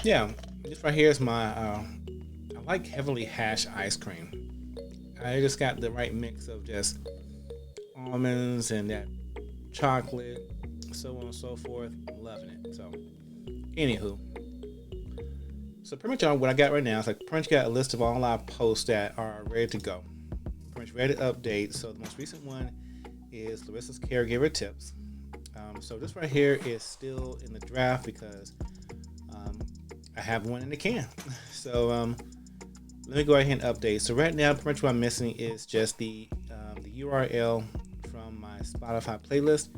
Yeah, this right here is my. I like heavily hashed ice cream. I just got the right mix of just almonds and that chocolate, so on and so forth. Loving it. So, anywho, so pretty much what I got right now is like pretty much got a list of all our posts that are ready to go. Pretty much ready to update. So the most recent one is Larissa's Caregiver Tips. So this right here is still in the draft because um, I have one in the can. So let me go ahead and update. So right now, pretty much what I'm missing is just the URL from my Spotify playlist.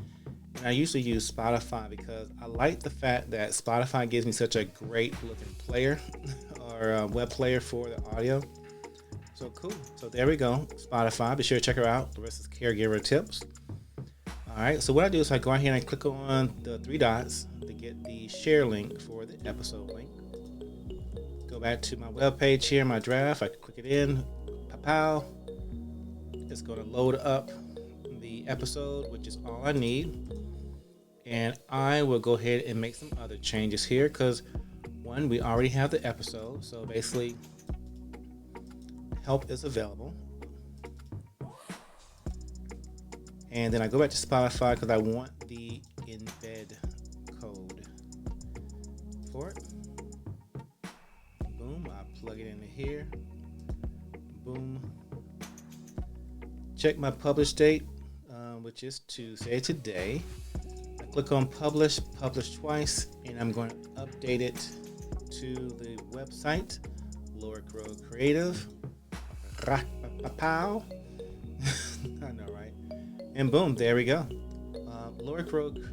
And I usually use Spotify because I like the fact that Spotify gives me such a great looking player or web player for the audio. So cool. So there we go. Spotify. Be sure to check her out. Larissa's Caregiver Tips. All right. So what I do is I go ahead and click on the three dots to get the share link for the episode link. Go back to my web page here, my draft. I can click it in. Pow. It's going to load up the episode, which is all I need. And I will go ahead and make some other changes here because one, we already have the episode. So basically, help is available. And then I go back to Spotify because I want the embed code for it. Boom, I plug it into here. Boom. Check my publish date, which is Tuesday today. I click on publish twice, and I'm going to update it to the website, Lorick Road Creative. Pow. I know, right? And boom, there we go. Lorick Road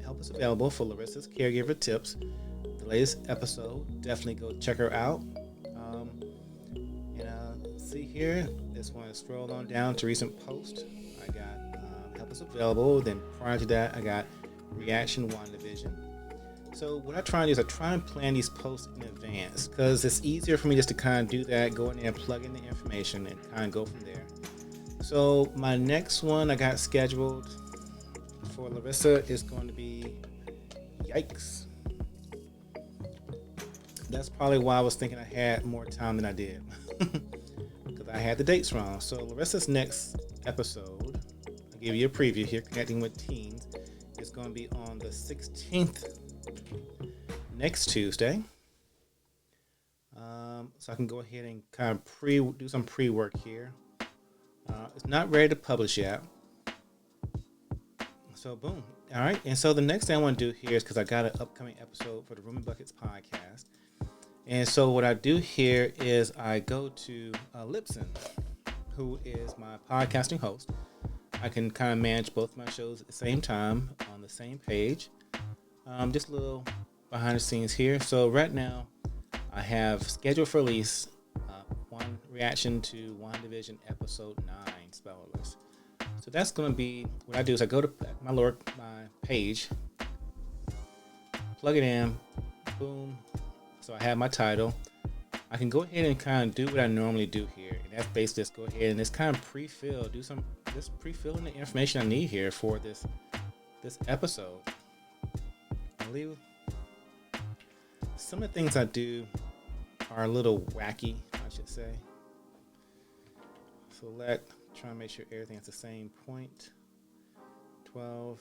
help is available for Larissa's Caregiver Tips. The latest episode, definitely go check her out. See here, this one is scroll on down to recent post. I got help is available. Then prior to that, I got reaction WandaVision. So what I try and do is I try and plan these posts in advance because it's easier for me just to kind of do that, go in there and plug in the information and kind of go from there. So my next one I got scheduled for Larissa is going to be yikes. That's probably why I was thinking I had more time than I did because I had the dates wrong. So Larissa's next episode, I'll give you a preview here, connecting with teens, is going to be on the 16th, next Tuesday. So I can go ahead and kind of do some pre-work here. It's not ready to publish yet. So boom. All right. And so the next thing I want to do here is because I got an upcoming episode for the Room and Buckets podcast. And so what I do here is I go to Lipson, who is my podcasting host. I can kind of manage both my shows at the same time on the same page. Just a little behind the scenes here. So right now I have scheduled for release one reaction to WandaVision episode 9 spoilers. So that's going to be what I do is I go to my page, plug it in, boom. So I have my title. I can go ahead and kind of do what I normally do here, and that's basically just go ahead and just kind of pre-fill, just pre-filling the information I need here for this episode. I believe some of the things I do are a little wacky, I should say. Select, try and make sure everything's the same point. 12.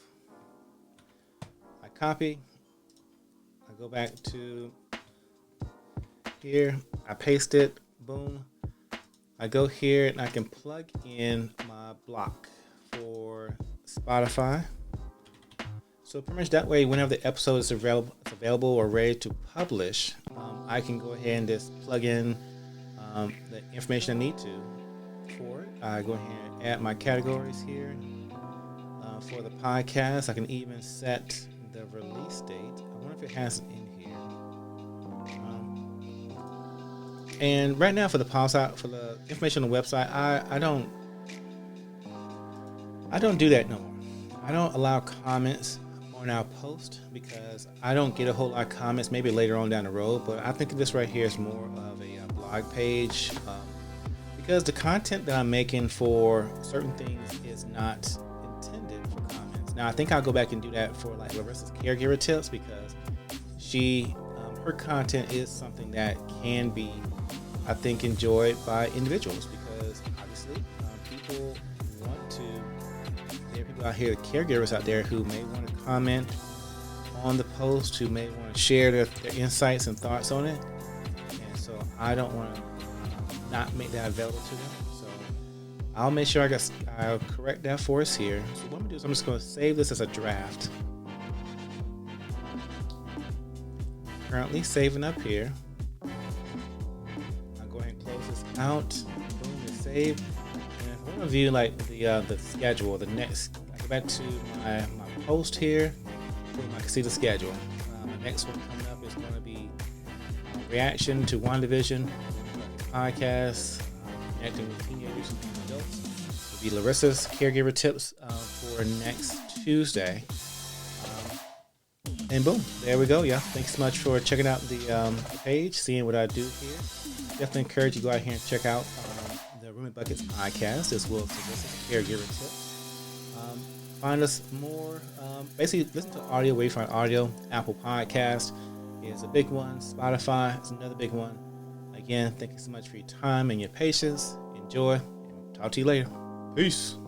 I copy. I go back to here. I paste it. Boom. I go here and I can plug in my block for Spotify. So pretty much that way, whenever the episode is available or ready to publish, I can go ahead and just plug in the information I need to for it. I go ahead and add my categories here for the podcast. I can even set the release date. I wonder if it has it in here. And right now for the information on the website, I don't do that no more. I don't allow comments on our post because I don't get a whole lot of comments, maybe later on down the road, but I think this right here is more of a blog page because the content that I'm making for certain things is not intended for comments. Now I think I'll go back and do that for like Larissa's Caregiver Tips because she her Caregiver content is something that can be, I think, enjoyed by individuals because obviously people want to. There are people out here, caregivers out there, who may want to comment on the post, who may want to share their insights and thoughts on it, and so I don't want to not make that available to them. So I'll make sure I'll correct that for us here. So what I'm gonna do is I'm just going to save this as a draft. Currently saving up here. I'll go ahead and close this out. Boom, and save. And if I want to view like the schedule, the next, I go back to my post here. Boom, I can see the schedule. My next one coming up is going to be reaction to WandaVision podcast, connecting with teenagers and adults. It'll be Larissa's caregiver tips for next Tuesday. And boom, there we go. Yeah, thanks so much for checking out the page, seeing what I do here. Definitely encourage you to go out here and check out the Room and Buckets podcast as well as the caregiver tips. Find us more. Basically, listen to audio where you find audio. Apple Podcast is a big one. Spotify is another big one. Again, thank you so much for your time and your patience. Enjoy. And talk to you later. Peace.